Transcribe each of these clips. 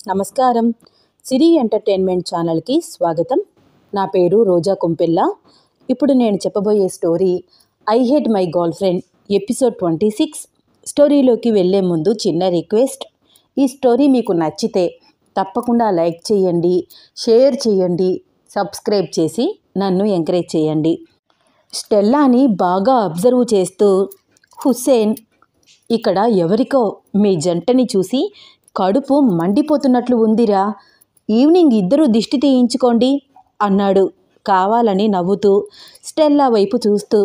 నమస్కారం. సిరి ఎంటర్టైన్మెంట్ ఛానల్కి స్వాగతం. నా పేరు రోజా కొంపెల్ల. ఇప్పుడు నేను చెప్పబోయే story I hate my girl friend episode 26. స్టోరీలోకి వెళ్ళే ముందు చిన్న రిక్వెస్ట్, ఈ స్టోరీ మీకు నచ్చితే తప్పకుండా లైక్ చేయండి, షేర్ చేయండి, సబ్స్క్రైబ్ చేసి నన్ను ఎంకరేజ్ చేయండి. స్టెల్లాని బాగా అబ్జర్వ్ చేస్తూ, హుస్సేన్, ఇక్కడ ఎవరికో మీ జంటని చూసి కడుపు మండిపోతున్నట్లు ఉందిరా, ఈవినింగ్ ఇద్దరూ దిష్టి తీయించుకోండి అన్నాడు కావాలని నవ్వుతూ స్టెల్లా వైపు చూస్తూ.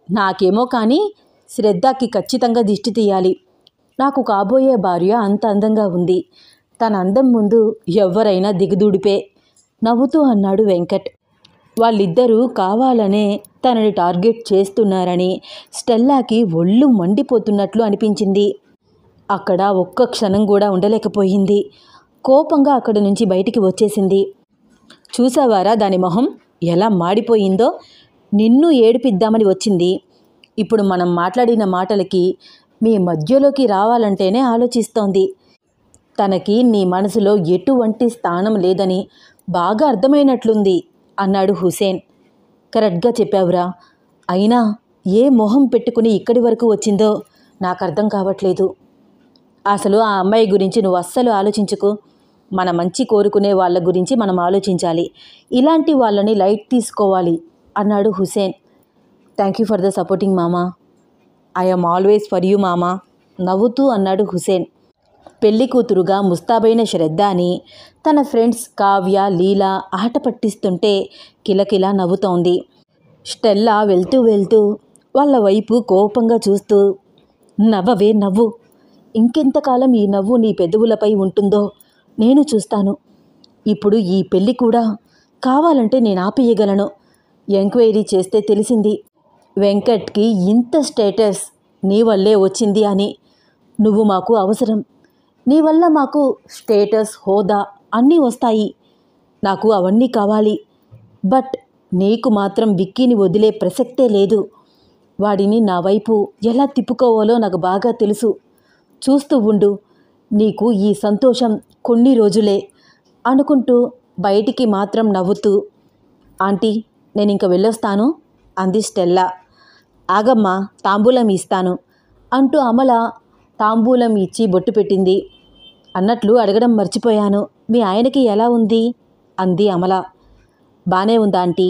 నాకేమో కానీ శ్రద్ధకి ఖచ్చితంగా దిష్టి తీయాలి. నాకు కాబోయే భార్య అంత అందంగా ఉంది, తన అందం ముందు ఎవరైనా దిగుదుడిపే నవ్వుతూ అన్నాడు వెంకట్. వాళ్ళిద్దరూ కావాలనే తనని టార్గెట్ చేస్తున్నారని స్టెల్లాకి ఒళ్ళు మండిపోతున్నట్లు అనిపించింది. అక్కడ ఒక్క క్షణం కూడా ఉండలేకపోయింది. కోపంగా అక్కడి నుంచి బయటికి వచ్చేసింది. చూసావారా దాని మొహం ఎలా మాడిపోయిందో? నిన్ను ఏడిపిద్దామని వచ్చింది. ఇప్పుడు మనం మాట్లాడిన మాటలకి మీ మధ్యలోకి రావాలంటేనే ఆలోచిస్తోంది. తనకి నీ మనసులో ఎటువంటి స్థానం లేదని బాగా అర్థమైనట్లుంది అన్నాడు హుసేన్. కరెక్ట్గా చెప్పావురా. అయినా ఏ మొహం పెట్టుకుని ఇక్కడి వరకు వచ్చిందో నాకు అర్థం కావట్లేదు. అసలు ఆ అమ్మాయి గురించి నువ్వు అస్సలు ఆలోచించుకు. మన మంచి కోరుకునే వాళ్ళ గురించి మనం ఆలోచించాలి. ఇలాంటి వాళ్ళని లైట్ తీసుకోవాలి అన్నాడు Hussain. Thank you for the supporting మామా. ఐఎమ్ ఆల్వేస్ ఫర్ యూ మామా నవ్వుతూ అన్నాడు హుసేన్. పెళ్లి కూతురుగా ముస్తాబైన శ్రద్ధని తన ఫ్రెండ్స్ కావ్య, లీలా ఆట పట్టిస్తుంటే కిలకిలా నవ్వుతోంది. స్టెల్లా వెళ్తూ వెళ్తూ వాళ్ళ వైపు కోపంగా చూస్తూ, నవ్వవే నవ్వు, ఇంకెంతకాలం ఈ నవ్వు నీ పెదవులపై ఉంటుందో నేను చూస్తాను. ఇప్పుడు ఈ పెళ్ళి కూడా కావాలంటే నేను ఆపేయగలను. ఎంక్వైరీ చేస్తే తెలిసింది వెంకట్కి ఇంత స్టేటస్ నీ వల్లే వచ్చింది అని. నువ్వు మాకు అవసరం. నీ వల్ల మాకు స్టేటస్, హోదా అన్నీ వస్తాయి. నాకు అవన్నీ కావాలి. బట్ నీకు మాత్రం విక్కీని వదిలే ప్రసక్తే లేదు. వాడిని నా వైపు ఎలా తిప్పుకోవాలో నాకు బాగా తెలుసు. చూస్తూ ఉండు, నీకు ఈ సంతోషం కొన్ని రోజులే అనుకుంటూ బయటికి మాత్రం నవ్వుతూ, ఆంటీ నేను ఇంక వెళ్ళొస్తాను అంది స్టెల్లా. ఆగమ్మా, తాంబూలం ఇస్తాను అంటూ అమల తాంబూలం ఇచ్చి బొట్టు పెట్టింది. అన్నట్లు అడగడం మర్చిపోయాను, మీ ఆయనకి ఎలా ఉంది అంది అమల. బానే ఉందా ఆంటీ?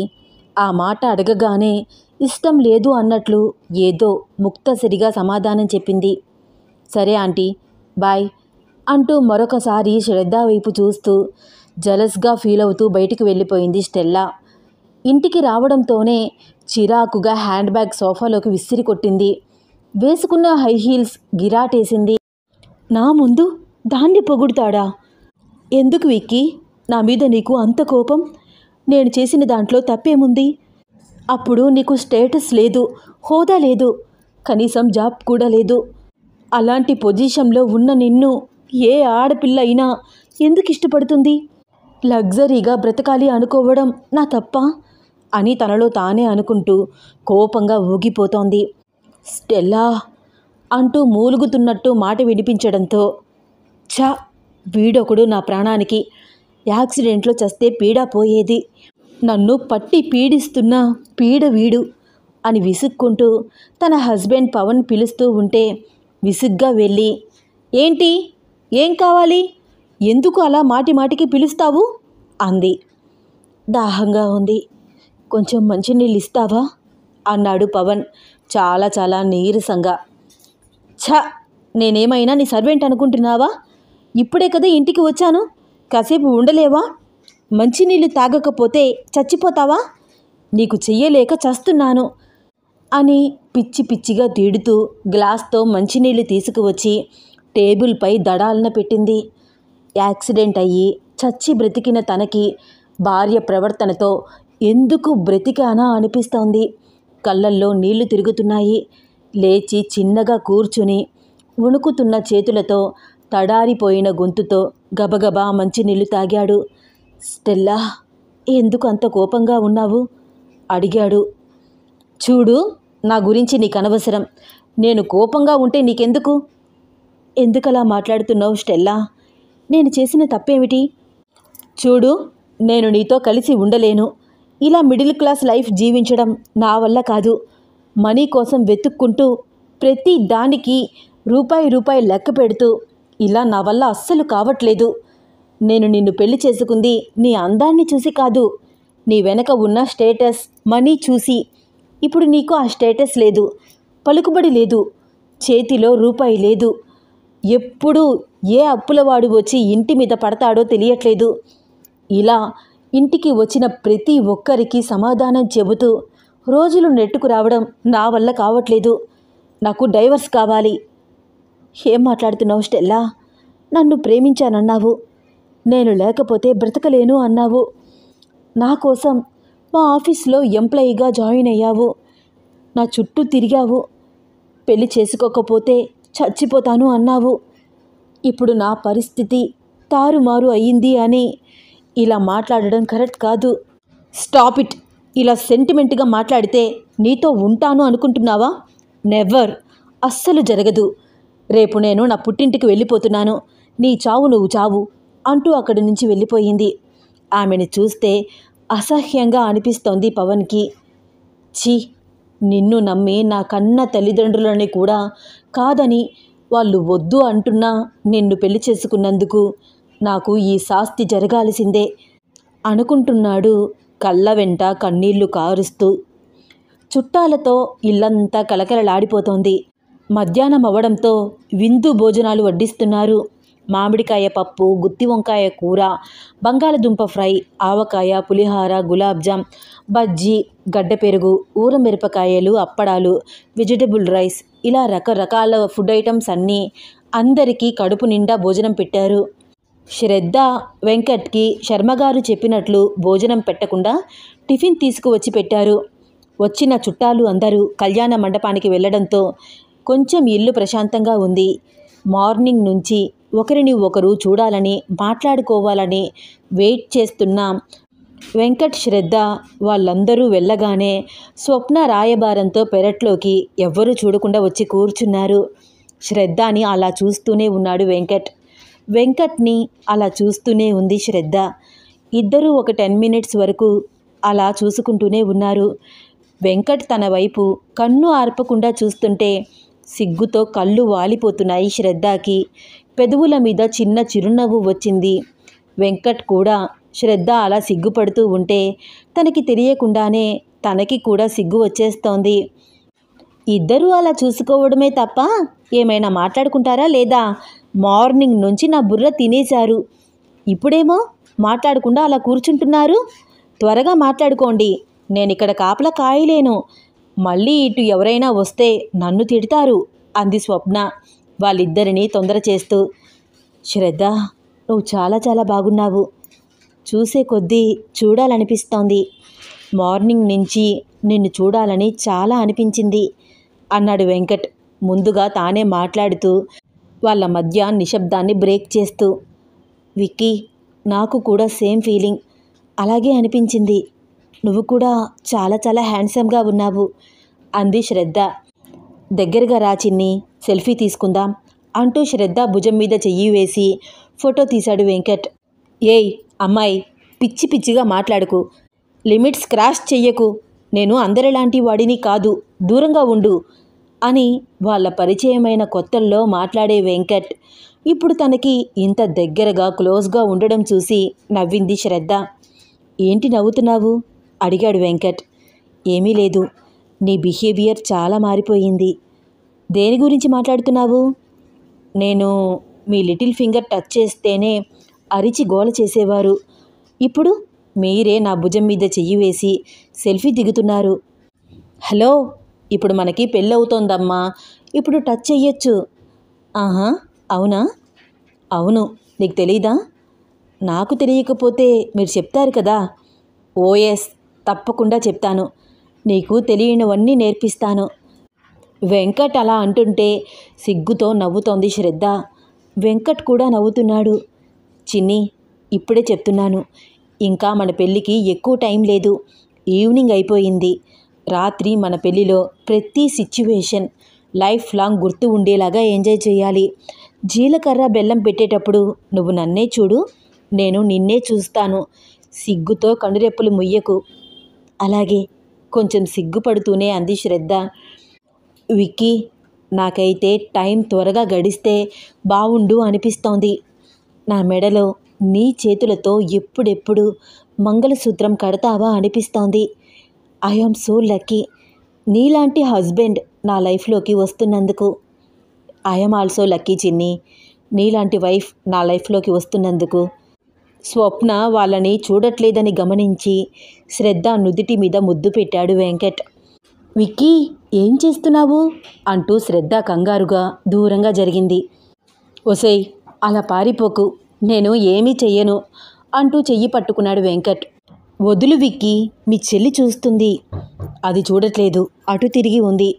ఆ మాట అడగగానే ఇష్టం లేదు అన్నట్లు ఏదో ముక్తసరిగా సమాధానం చెప్పింది. సరే ఆంటీ, బాయ్ అంటూ మరొకసారి శ్రద్ధ వైపు చూస్తూ జలస్గా ఫీల్ అవుతూ బయటికి వెళ్ళిపోయింది స్టెల్లా. ఇంటికి రావడంతోనే చిరాకుగా హ్యాండ్ బ్యాగ్ సోఫాలోకి విసిరి కొట్టింది. వేసుకున్న హై హీల్స్ గిరాటేసింది. నా ముందు దాన్ని పొగుడుతాడా? ఎందుకు విక్కీ నా మీద నీకు అంత కోపం? నేను చేసిన దాంట్లో తప్పేముంది? అప్పుడు నీకు స్టేటస్ లేదు, హోదా లేదు, కనీసం జాబ్ కూడా లేదు. అలాంటి పొజిషన్లో ఉన్న నిన్ను ఏ ఆడపిల్ల అయినా ఎందుకు ఇష్టపడుతుంది? లగ్జరీగా బ్రతకాలి అనుకోవడం నా తప్ప అని తనలో తానే అనుకుంటూ కోపంగా ఊగిపోతోంది. స్టెల్లా అంటూ మూలుగుతున్నట్టు మాట వినిపించడంతో, ఛా, వీడొకడు నా ప్రాణానికి. యాక్సిడెంట్లో చస్తే పీడ పోయేది, నన్ను పట్టి పీడిస్తున్న పీడ వీడు అని విసుక్కుంటూ తన హస్బెండ్ పవన్ పిలుస్తూ ఉంటే విసుగ్గా వెళ్ళి, ఏంటి, ఏం కావాలి, ఎందుకు అలా మాటి మాటికి పిలుస్తావు అంది. దాహంగా ఉంది, కొంచెం మంచినీళ్ళు ఇస్తావా అన్నాడు పవన్ చాలా చాలా నీరసంగా. ఛ, నేనేమైనా నీ సర్వెంట్ అనుకుంటున్నావా? ఇప్పుడే కదా ఇంటికి వచ్చాను, కాసేపు ఉండలేవా? మంచినీళ్ళు తాగకపోతే చచ్చిపోతావా? నీకు చెయ్యలేక చస్తున్నాను అని పిచ్చి పిచ్చిగా తీడుతూ గ్లాస్తో మంచినీళ్ళు తీసుకువచ్చి టేబుల్పై దడాలన పెట్టింది. యాక్సిడెంట్ అయ్యి చచ్చి బ్రతికిన తనకి భార్య ప్రవర్తనతో ఎందుకు బ్రతికానా అనిపిస్తోంది. కళ్ళల్లో నీళ్లు తిరుగుతున్నాయి. లేచి చిన్నగా కూర్చుని వణుకుతున్న చేతులతో తడారిపోయిన గొంతుతో గబగబా మంచినీళ్ళు తాగాడు. స్టెల్లా, ఎందుకు అంత కోపంగా ఉన్నావు అడిగాడు. చూడు, నా గురించి నీకు అనవసరం. నేను కోపంగా ఉంటే నీకెందుకు? ఎందుకలా మాట్లాడుతున్నావు స్టెల్లా? నేను చేసిన తప్పేమిటి? చూడు, నేను నీతో కలిసి ఉండలేను. ఇలా మిడిల్ క్లాస్ లైఫ్ జీవించడం నా వల్ల కాదు. మనీ కోసం వెతుక్కుంటూ ప్రతి దానికి రూపాయి రూపాయి లెక్క పెడుతూ ఇలా నా వల్ల అస్సలు కావట్లేదు. నేను నిన్ను పెళ్లి చేసుకుంది నీ అందాన్ని చూసి కాదు, నీ వెనక ఉన్న స్టేటస్, మనీ చూసి. ఇప్పుడు నీకు ఆ స్టేటస్ లేదు, పలుకుబడి లేదు, చేతిలో రూపాయి లేదు. ఎప్పుడు ఏ అప్పులవాడు వచ్చి ఇంటి మీద పడతాడో తెలియట్లేదు. ఇలా ఇంటికి వచ్చిన ప్రతి ఒక్కరికి సమాధానం చెబుతూ రోజులు నెట్టుకు రావడం నా వల్ల కావట్లేదు. నాకు డైవర్స్ కావాలి. ఏం మాట్లాడుతున్నావు స్టెల్లా? నన్ను ప్రేమించానన్నావు, నేను లేకపోతే బ్రతకలేను అన్నావు. నా కోసం మా ఆఫీస్లో ఎంప్లాయీగా జాయిన్ అయ్యావు. నా చుట్టూ తిరిగావు. పెళ్లి చేసుకోకపోతే చచ్చిపోతాను అన్నావు. ఇప్పుడు నా పరిస్థితి తారుమారు అయ్యింది అని ఇలా మాట్లాడడం కరెక్ట్ కాదు. Stop it. ఇలా సెంటిమెంట్గా మాట్లాడితే నీతో ఉంటాను అనుకుంటున్నావా? నెవర్. అస్సలు జరగదు. రేపు నేను నా పుట్టింటికి వెళ్ళిపోతున్నాను. నీ చావు నువ్వు చావు అంటూ అక్కడి నుంచి వెళ్ళిపోయింది. ఆమెను చూస్తే అసహ్యంగా అనిపిస్తోంది పవన్కి. ఛీ, నిన్ను నమ్మి నా కన్న తల్లిదండ్రులని కూడా కాదని వాళ్ళు వద్దు అంటున్నా నిన్ను పెళ్లి చేసుకున్నందుకు నాకు ఈ శాస్తి జరగాల్సిందే అనుకుంటున్నాడు కళ్ళ వెంట కన్నీళ్లు కారుస్తూ. చుట్టాలతో ఇల్లంతా కలకలలాడిపోతోంది. మధ్యాహ్నం అవ్వడంతో విందు భోజనాలు వడ్డిస్తున్నారు. మామిడికాయ పప్పు, గుత్తి వంకాయ కూర, బంగాళదుంప ఫ్రై, ఆవకాయ, పులిహార, గులాబ్జామ్, బజ్జీ, గడ్డ పెరుగు, ఊరమిరపకాయలు, అప్పడాలు, వెజిటబుల్ రైస్, ఇలా రకరకాల ఫుడ్ ఐటమ్స్ అన్నీ అందరికీ కడుపు నిండా భోజనం పెట్టారు. శ్రద్ధ వెంకట్కి శర్మగారు చెప్పినట్లు భోజనం పెట్టకుండా టిఫిన్ తీసుకువచ్చి పెట్టారు. వచ్చిన చుట్టాలు అందరూ కళ్యాణ మండపానికి వెళ్ళడంతో కొంచెం ఇల్లు ప్రశాంతంగా ఉంది. మార్నింగ్ నుంచి ఒకరిని ఒకరు చూడాలని, మాట్లాడుకోవాలని వెయిట్ చేస్తున్న వెంకట్, శ్రద్ధ వాళ్ళందరూ వెళ్ళగానే స్వప్న రాయబారంతో పెరట్లోకి ఎవ్వరూ చూడకుండా వచ్చి కూర్చున్నారు. శ్రద్ధని అలా చూస్తూనే ఉన్నాడు వెంకట్. వెంకట్ని అలా చూస్తూనే ఉంది శ్రద్ధ. ఇద్దరూ ఒక 10 minutes వరకు అలా చూసుకుంటూనే ఉన్నారు. వెంకట్ తన వైపు కన్ను ఆర్పకుండా చూస్తుంటే సిగ్గుతో కళ్ళు వాలిపోతున్నాయి శ్రద్ధకి. పెదవుల మీద చిన్న చిరునవ్వు వచ్చింది. వెంకట్ కూడా శ్రద్ధ అలా సిగ్గుపడుతూ ఉంటే తనకి తెలియకుండానే తనకి కూడా సిగ్గు వచ్చేస్తోంది. ఇద్దరూ అలా చూసుకోవడమే తప్ప ఏమైనా మాట్లాడుకుంటారా లేదా? మార్నింగ్ నుంచి నా బుర్ర తినేశారు. ఇప్పుడేమో మాట్లాడకుండా అలా కూర్చుంటున్నారు. త్వరగా మాట్లాడుకోండి, నేనిక్కడ కాపలా కాయలేను. మళ్ళీ ఇటు ఎవరైనా వస్తే నన్ను తిడతారు అంది స్వప్న వాళ్ళిద్దరినీ తొందర చేస్తూ. శ్రద్ధ, నువ్వు చాలా చాలా బాగున్నావు. చూసే కొద్దీ చూడాలనిపిస్తోంది. మార్నింగ్ నుంచి నిన్ను చూడాలని చాలా అనిపించింది అన్నాడు వెంకట్ ముందుగా తానే మాట్లాడుతూ వాళ్ళ మధ్య నిశ్శబ్దాన్ని బ్రేక్ చేస్తూ. విక్కీ, నాకు కూడా సేమ్ ఫీలింగ్, అలాగే అనిపించింది. నువ్వు కూడా చాలా చాలా హ్యాండ్సమ్గా ఉన్నావు అంది శ్రద్ధ. దగ్గరగా రా చిన్ని, సెల్ఫీ తీసుకుందాం అంటూ శ్రద్ధ భుజం మీద చెయ్యి వేసి ఫోటో తీశాడు వెంకట్. ఏయ్ అమ్మాయి, పిచ్చి పిచ్చిగా మాట్లాడుకు, లిమిట్స్ క్రాస్ చెయ్యకు. నేను అందరిలాంటి వాడిని కాదు, దూరంగా ఉండు అని వాళ్ళ పరిచయమైన కొత్తల్లో మాట్లాడే వెంకట్ ఇప్పుడు తనకి ఇంత దగ్గరగా క్లోజ్గా ఉండడం చూసి నవ్వింది శ్రద్ధ. ఏంటి నవ్వుతున్నావు అడిగాడు వెంకట్. ఏమీ లేదు, నీ బిహేవియర్ చాలా మారిపోయింది. దేని గురించి మాట్లాడుతున్నావు? నేను మీ లిటిల్ ఫింగర్ టచ్ చేస్తేనే అరిచి గోల చేసేవారు. ఇప్పుడు మీరే నా భుజం మీద చెయ్యి వేసి సెల్ఫీ దిగుతున్నారు. హలో, ఇప్పుడు మనకి పెళ్ళవుతోందమ్మా, ఇప్పుడు టచ్ చెయ్యొచ్చు. ఆహా, అవునా? అవును, నీకు తెలీదా? నాకు తెలియకపోతే మీరు చెప్తారు కదా. ఓఎస్, తప్పకుండా చెప్తాను. నీకు తెలియనివన్నీ నేర్పిస్తాను. వెంకట్ అలా అంటుంటే సిగ్గుతో నవ్వుతోంది శ్రద్ధ. వెంకట్ కూడా నవ్వుతున్నాడు. చిన్ని, ఇప్పుడే చెప్తున్నాను, ఇంకా మన పెళ్ళికి ఎక్కువ టైం లేదు. ఈవినింగ్ అయిపోయింది. రాత్రి మన పెళ్ళిలో ప్రతి సిచ్యువేషన్ లైఫ్ లాంగ్ గుర్తు ఉండేలాగా ఎంజాయ్ చేయాలి. జీలకర్ర బెల్లం పెట్టేటప్పుడు నువ్వు నన్నే చూడు, నేను నిన్నే చూస్తాను. సిగ్గుతో కనురెప్పలు ముయ్యకు. అలాగే, కొంచెం సిగ్గుపడుతూనే అంది శ్రద్ధ. విక్కీ, నాకైతే టైం త్వరగా గడిస్తే బావుండు అనిపిస్తోంది. నా మెడలో నీ చేతులతో ఎప్పుడెప్పుడు మంగళసూత్రం కడతావా అనిపిస్తోంది. ఐఆమ్ సో లక్కీ నీలాంటి హస్బెండ్ నా లైఫ్లోకి వస్తున్నందుకు. ఐఎమ్ ఆల్సో లక్కీ చిన్ని, నీలాంటి వైఫ్ నా లైఫ్లోకి వస్తున్నందుకు. స్వప్న వాళ్ళని చూడట్లేదని గమనించి శ్రద్ధ నుదిటి మీద ముద్దు పెట్టాడు వెంకట్. విక్కీ, ఏం చేస్తున్నావు అంటూ శ్రద్ధ కంగారుగా దూరంగా జరిగింది. ఒసేయ్, అలా పారిపోకు, నేను ఏమీ చెయ్యను అంటూ చెయ్యి పట్టుకున్నాడు వెంకట్. వదులు విక్కీ, మీ చెల్లి చూస్తుంది. అది చూడట్లేదు, అటు తిరిగి ఉంది.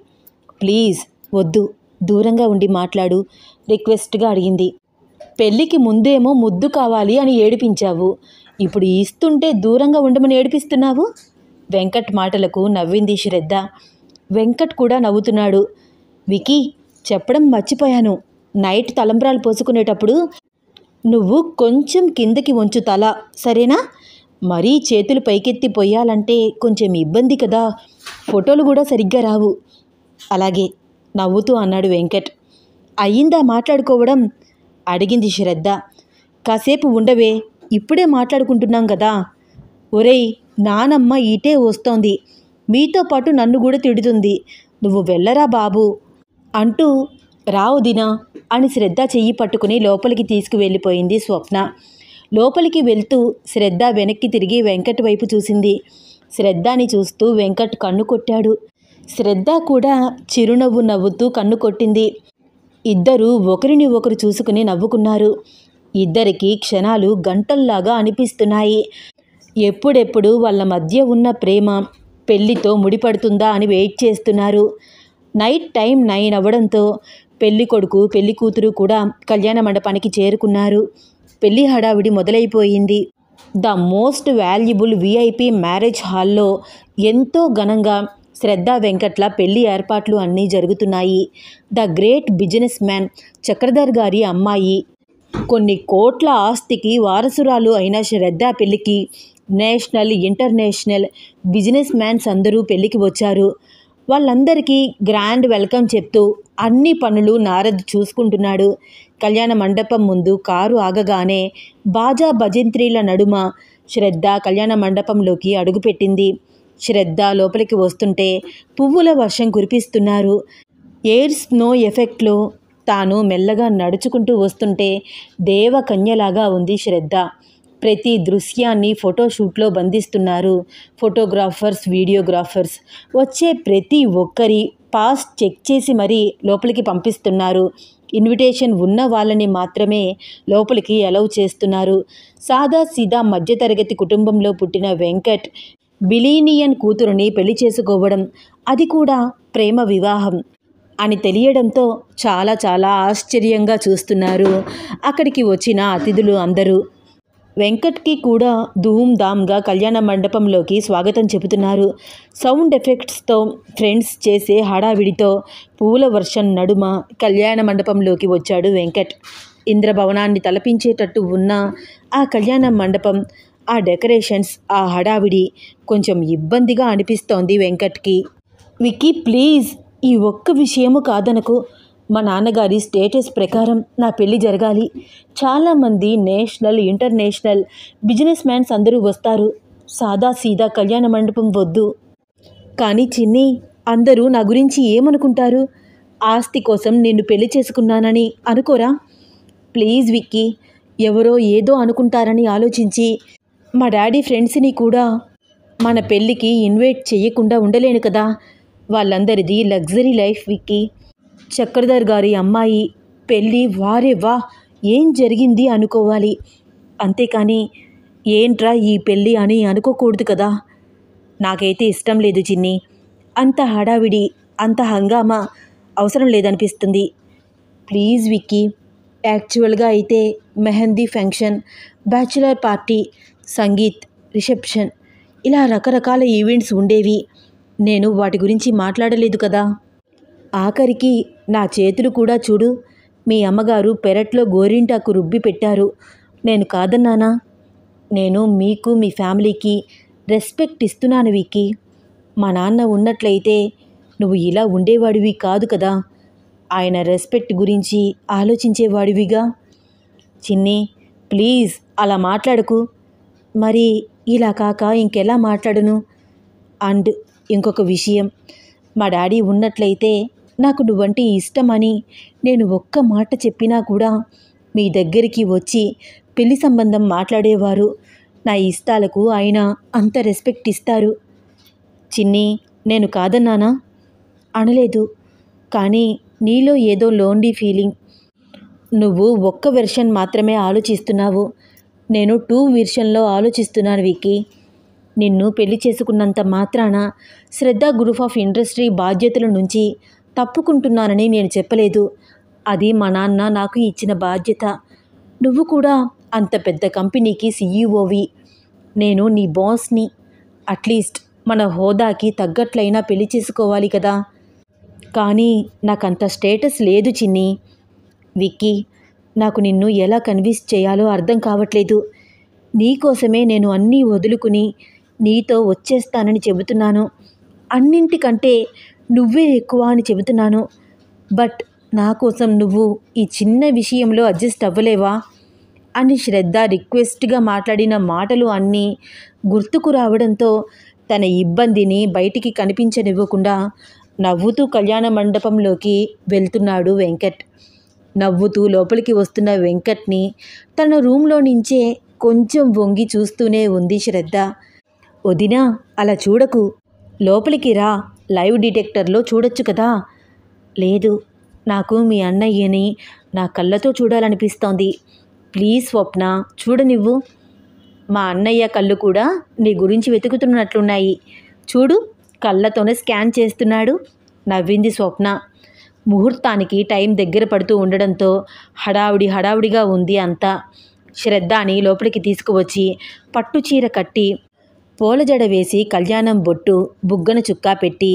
ప్లీజ్ వద్దు, దూరంగా ఉండి మాట్లాడు రిక్వెస్ట్గా అడిగింది. పెళ్ళికి ముందేమో ముద్దు కావాలి అని ఏడిపించావు, ఇప్పుడు ఇస్తుంటే దూరంగా ఉండమని ఏడిపిస్తున్నావు. వెంకట్ మాటలకు నవ్వింది శ్రద్ధ. వెంకట్ కూడా నవ్వుతున్నాడు. విక్కీ, చెప్పడం మర్చిపోయాను. నైట్ తలంబ్రాలు పోసుకునేటప్పుడు నువ్వు కొంచెం కిందకి వంచు తల, సరేనా? మరీ చేతులు పైకెత్తి పొయ్యాలంటే కొంచెం ఇబ్బంది కదా, ఫోటోలు కూడా సరిగ్గా రావు. అలాగే, నవ్వుతూ అన్నాడు వెంకట్. అయ్యిందా మాట్లాడుకోవడం అడిగింది శ్రద్ధ. కాసేపు ఉండవే, ఇప్పుడే మాట్లాడుకుంటున్నాం కదా. ఒరేయ్, నానమ్మ ఇటే వస్తోంది, మీతో పాటు నన్ను కూడా తిడుతుంది. నువ్వు వెళ్ళరా బాబు అంటూ రావుదినా అని శ్రద్ధ చెయ్యి పట్టుకుని లోపలికి తీసుకువెళ్ళిపోయింది స్వప్న. లోపలికి వెళ్తూ శ్రద్ధ వెనక్కి తిరిగి వెంకట్ వైపు చూసింది. శ్రద్ధని చూస్తూ వెంకట్ కన్ను కొట్టాడు. శ్రద్ధ కూడా చిరునవ్వు నవ్వుతూ కన్ను కొట్టింది. ఇద్దరూ ఒకరిని ఒకరు చూసుకుని నవ్వుకున్నారు. ఇద్దరికీ క్షణాలు గంటల్లాగా అనిపిస్తున్నాయి. ఎప్పుడెప్పుడు వాళ్ళ మధ్య ఉన్న ప్రేమ పెళ్లితో ముడిపడుతుందా అని వెయిట్ చేస్తున్నారు. నైట్ టైం 9 అవ్వడంతో పెళ్లి కొడుకు పెళ్లి కూతురు కూడా కళ్యాణ మండపానికి చేరుకున్నారు. పెళ్లి హడావిడి మొదలైపోయింది. The most valuable VIP marriage హాల్లో ఎంతో ఘనంగా శ్రద్ధ వెంకట్ల పెళ్లి ఏర్పాట్లు అన్నీ జరుగుతున్నాయి. The great business man Chakradhar గారి అమ్మాయి, కొన్ని కోట్ల ఆస్తికి వారసురాలు అయిన శ్రద్ధ పెళ్లికి నేషనల్, ఇంటర్నేషనల్ బిజినెస్ మ్యాన్స్ అందరూ పెళ్లికి వచ్చారు. వాళ్ళందరికీ గ్రాండ్ వెల్కమ్ చెప్తూ అన్ని పనులు నారద్ చూసుకుంటున్నాడు. కళ్యాణ మండపం ముందు కారు ఆగగానే బాజా భజంత్రీల నడుమ శ్రద్ధ కళ్యాణ మండపంలోకి అడుగుపెట్టింది. శ్రద్ధ లోపలికి వస్తుంటే పువ్వుల వర్షం కురిపిస్తున్నారు. ఎయిర్ స్నో ఎఫెక్ట్లో తాను మెల్లగా నడుచుకుంటూ వస్తుంటే దేవకన్యలాగా ఉంది శ్రద్ధ. ప్రతి దృశ్యాన్ని ఫోటోషూట్లో బంధిస్తున్నారు ఫోటోగ్రాఫర్స్, వీడియోగ్రాఫర్స్. వచ్చే ప్రతి ఒక్కరి పాస్ చెక్ చేసి మరీ లోపలికి పంపిస్తున్నారు. ఇన్విటేషన్ ఉన్న వాళ్ళని మాత్రమే లోపలికి అలౌ చేస్తున్నారు. సాదా సీదా మధ్యతరగతి కుటుంబంలో పుట్టిన వెంకట్ బిలీనియన్ కూతురుని పెళ్లి చేసుకోవడం, అది కూడా ప్రేమ వివాహం అని తెలియడంతో చాలా చాలా ఆశ్చర్యంగా చూస్తున్నారు అక్కడికి వచ్చిన అతిథులు అందరూ. వెంకట్కి కూడా ధూమ్ధామ్గా కళ్యాణ మండపంలోకి స్వాగతం చెబుతున్నారు. సౌండ్ ఎఫెక్ట్స్తో, ఫ్రెండ్స్ చేసే హడావిడితో పూల వర్షం నడుమ కళ్యాణ మండపంలోకి వచ్చాడు వెంకట్. ఇంద్రభవనాన్ని తలపించేటట్టు ఉన్న ఆ కళ్యాణ మండపం, ఆ డెకరేషన్స్, ఆ హడావిడి కొంచెం ఇబ్బందిగా అనిపిస్తోంది వెంకట్కి. విక్కీ, ప్లీజ్ ఈ ఒక్క విషయము కాదనకు. మా నాన్నగారి స్టేటస్ ప్రకారం నా పెళ్లి జరగాలి. చాలామంది నేషనల్, ఇంటర్నేషనల్ బిజినెస్ మ్యాన్స్ అందరూ వస్తారు. సాదా సీదా కళ్యాణ మండపం వద్దు. కానీ చిన్ని, అందరూ నా గురించి ఏమనుకుంటారు? ఆస్తి కోసం నిన్ను పెళ్లి చేసుకున్నానని అనుకోరా? ప్లీజ్ విక్కీ, ఎవరో ఏదో అనుకుంటారని ఆలోచించి మా డాడీ ఫ్రెండ్స్ని కూడా మన పెళ్ళికి ఇన్వైట్ చేయకుండా ఉండలేను కదా. వాళ్ళందరిది లగ్జరీ లైఫ్ విక్కీ. చక్రధర్ గారి అమ్మాయి పెళ్ళి, వారే వా, ఏం జరిగింది అనుకోవాలి. అంతేకాని ఏంట్రా ఈ పెళ్ళి అని అనుకోకూడదు కదా. నాకైతే ఇష్టం లేదు చిన్ని. అంత హడావిడి, అంత హంగామా అవసరం లేదనిపిస్తుంది. ప్లీజ్ విక్కీ. యాక్చువల్గా అయితే mehndi function, bachelor party, sangeet, reception ఇలా రకరకాల ఈవెంట్స్ ఉండేవి. నేను వాటి గురించి మాట్లాడలేదు కదా. ఆఖరికి నా చేతులు కూడా చూడు, మీ అమ్మగారు పెరట్లో గోరింటాకు రుబ్బి పెట్టారు. నేను కాదన్నానా? నేను మీకు మీ ఫ్యామిలీకి రెస్పెక్ట్ ఇస్తున్నాను విక్కీ. మా నాన్న ఉన్నట్లయితే నువ్వు ఇలా ఉండేవాడివి కాదు కదా. ఆయన రెస్పెక్ట్ గురించి ఆలోచించేవాడివిగా. చిన్ని, ప్లీజ్ అలా మాట్లాడకు. మరి ఇలా కాక ఇంకెలా మాట్లాడును? అండ్ ఇంకొక విషయం, మా డాడీ ఉన్నట్లయితే నాకు నువ్వంటే ఇష్టమని నేను ఒక్క మాట చెప్పినా కూడా మీ దగ్గరికి వచ్చి పెళ్లి సంబంధం మాట్లాడేవారు. నా ఇష్టాలకు ఆయన అంత రెస్పెక్ట్ ఇస్తారు. చిన్ని, నేను కాదన్నానా? అనలేదు. కానీ నీలో ఏదో లోన్లీ ఫీలింగ్. నువ్వు ఒక్క వెర్షన్ మాత్రమే ఆలోచిస్తున్నావు. నేను 2 వెర్షన్లో ఆలోచిస్తున్నాను విక్కీ. నిన్ను పెళ్లి చేసుకున్నంత మాత్రాన శ్రద్ధ గ్రూప్ ఆఫ్ ఇండస్ట్రీ బాధ్యతల నుంచి తప్పుకుంటున్నానని నేను చెప్పలేదు. అది మా నాన్న నాకు ఇచ్చిన బాధ్యత. నువ్వు కూడా అంత పెద్ద కంపెనీకి సీఈఓవి. నేను నీ బాస్ని. అట్లీస్ట్ మన హోదాకి తగ్గట్లయినా పెళ్లి చేసుకోవాలి కదా. కానీ నాకంత స్టేటస్ లేదు చిన్ని. విక్కీ, నాకు నిన్ను ఎలా కన్విన్స్ చేయాలో అర్థం కావట్లేదు. నీకోసమే నేను అన్నీ వదులుకుని నీతో వచ్చేస్తానని చెబుతున్నాను. అన్నింటికంటే నువ్వే ఎక్కువ అని చెబుతున్నాను. బట్ నా కోసం నువ్వు ఈ చిన్న విషయంలో అడ్జస్ట్ అవ్వలేవా అని శ్రద్ధ రిక్వెస్ట్గా మాట్లాడిన మాటలు అన్నీ గుర్తుకు రావడంతో తన ఇబ్బందిని బయటికి కనిపించనివ్వకుండా నవ్వుతూ కళ్యాణ మండపంలోకి వెళ్తున్నాడు వెంకట్. నవ్వుతూ లోపలికి వస్తున్న వెంకట్ని తన రూమ్లో నుంచే కొంచెం వంగి చూస్తూనే ఉంది శ్రద్ధ. వదినా, అలా చూడకు, లోపలికి రా, లైవ్ డిటెక్టర్లో చూడొచ్చు కదా. లేదు, నాకు మీ అన్నయ్యని నా కళ్ళతో చూడాలనిపిస్తోంది. ప్లీజ్ స్వప్న, చూడనివ్వు. మా అన్నయ్య కళ్ళు కూడా నీ గురించి వెతుకుతున్నట్లున్నాయి. చూడు, కళ్ళతోనే స్కాన్ చేస్తున్నాడు, నవ్వింది స్వప్న. ముహూర్తానికి టైం దగ్గర పడుతూ ఉండడంతో హడావుడిగా ఉంది అంతా. శ్రద్ధని లోపలికి తీసుకువచ్చి పట్టుచీర కట్టి పూలజడ వేసి కళ్యాణం బొట్టు బుగ్గన చుక్కా పెట్టి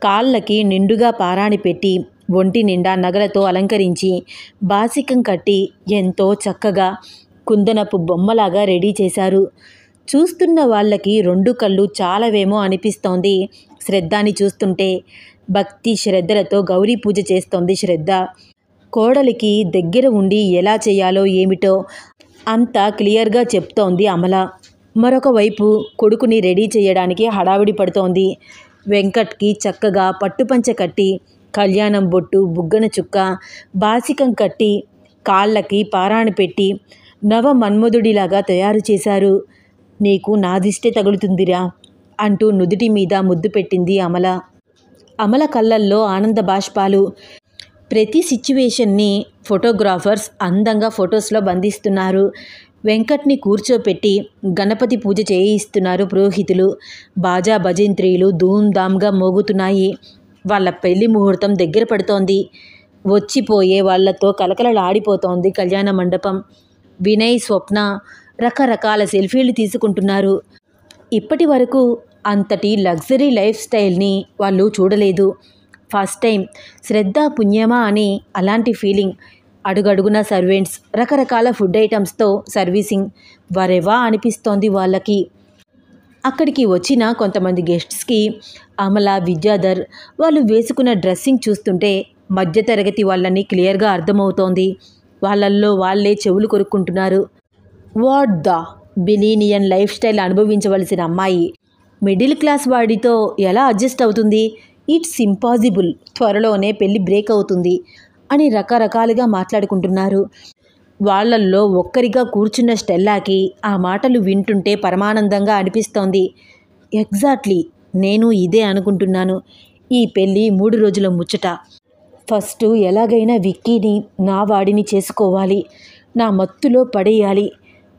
కాళ్ళకి నిండుగా పారాణి పెట్టి ఒంటి నిండా నగలతో అలంకరించి బాసికం కట్టి ఎంతో చక్కగా కుందనపు బొమ్మలాగా రెడీ చేశారు. చూస్తున్న వాళ్ళకి 2 కళ్ళు చాలావేమో అనిపిస్తోంది. శ్రద్ధని చూస్తుంటే భక్తి శ్రద్ధలతో గౌరీ పూజ చేస్తోంది శ్రద్ధ. కోడలికి దగ్గర ఉండి ఎలా చేయాలో ఏమిటో అంతా క్లియర్గా చెప్తోంది అమల. మరొక వైపు కొడుకుని రెడీ చేయడానికి హడావిడి పడుతోంది. వెంకట్కి చక్కగా పట్టుపంచ కట్టి కళ్యాణం బొట్టు బుగ్గన చుక్క బాసికం కట్టి కాళ్ళకి పారాణి పెట్టి నవ మన్మధుడిలాగా తయారు చేశారు. నీకు నా దిష్టే తగులుతుందిరా అంటూ నుదుటి మీద ముద్దు పెట్టింది అమల. అమల కళ్ళల్లో ఆనంద బాష్పాలు. ప్రతి సిచ్యువేషన్ని ఫోటోగ్రాఫర్స్ అందంగా ఫొటోస్లో బంధిస్తున్నారు. వెంకట్ని కూర్చోపెట్టి గణపతి పూజ చేయిస్తున్నారు పురోహితులు. బాజా భజంత్రీలు ధూమ్ధామ్గా మోగుతున్నాయి. వాళ్ళ పెళ్లి ముహూర్తం దగ్గర పడుతోంది. వచ్చిపోయే వాళ్లతో కలకలలాడిపోతోంది కళ్యాణ మండపం. వినయ్, స్వప్న రకరకాల సెల్ఫీలు తీసుకుంటున్నారు. ఇప్పటి వరకు అంతటి లగ్జరీ లైఫ్ స్టైల్ని వాళ్ళు చూడలేదు. ఫస్ట్ టైం శ్రద్ధ పుణ్యమా అని అలాంటి ఫీలింగ్. అడుగడుగున సర్వెంట్స్, రకరకాల ఫుడ్ ఐటమ్స్తో సర్వీసింగ్. వరెవా అనిపిస్తోంది వాళ్ళకి. అక్కడికి వచ్చిన కొంతమంది గెస్ట్స్కి అమల, విద్యాధర్ వాళ్ళు వేసుకున్న డ్రెస్సింగ్ చూస్తుంటే మధ్యతరగతి వాళ్ళని క్లియర్గా అర్థమవుతోంది. వాళ్ళల్లో వాళ్ళే చెవులు కొరుక్కుంటున్నారు. వాట్ ద బిలీనియన్ లైఫ్ స్టైల్ అనుభవించవలసిన అమ్మాయి మిడిల్ క్లాస్ వాడితో ఎలా అడ్జస్ట్ అవుతుంది? ఇట్స్ ఇంపాసిబుల్, త్వరలోనే పెళ్లి బ్రేక్ అవుతుంది అని రకరకాలుగా మాట్లాడుకుంటున్నారు. వాళ్ళల్లో ఒక్కరిగా కూర్చున్న స్టెల్లాకి ఆ మాటలు వింటుంటే పరమానందంగా అనిపిస్తోంది. ఎగ్జాక్ట్లీ, నేను ఇదే అనుకుంటున్నాను. ఈ పెళ్ళి 3 రోజుల ముచ్చట. ఫస్ట్ ఎలాగైనా విక్కీని నా వాడిని చేసుకోవాలి, నా మత్తులో పడేయాలి.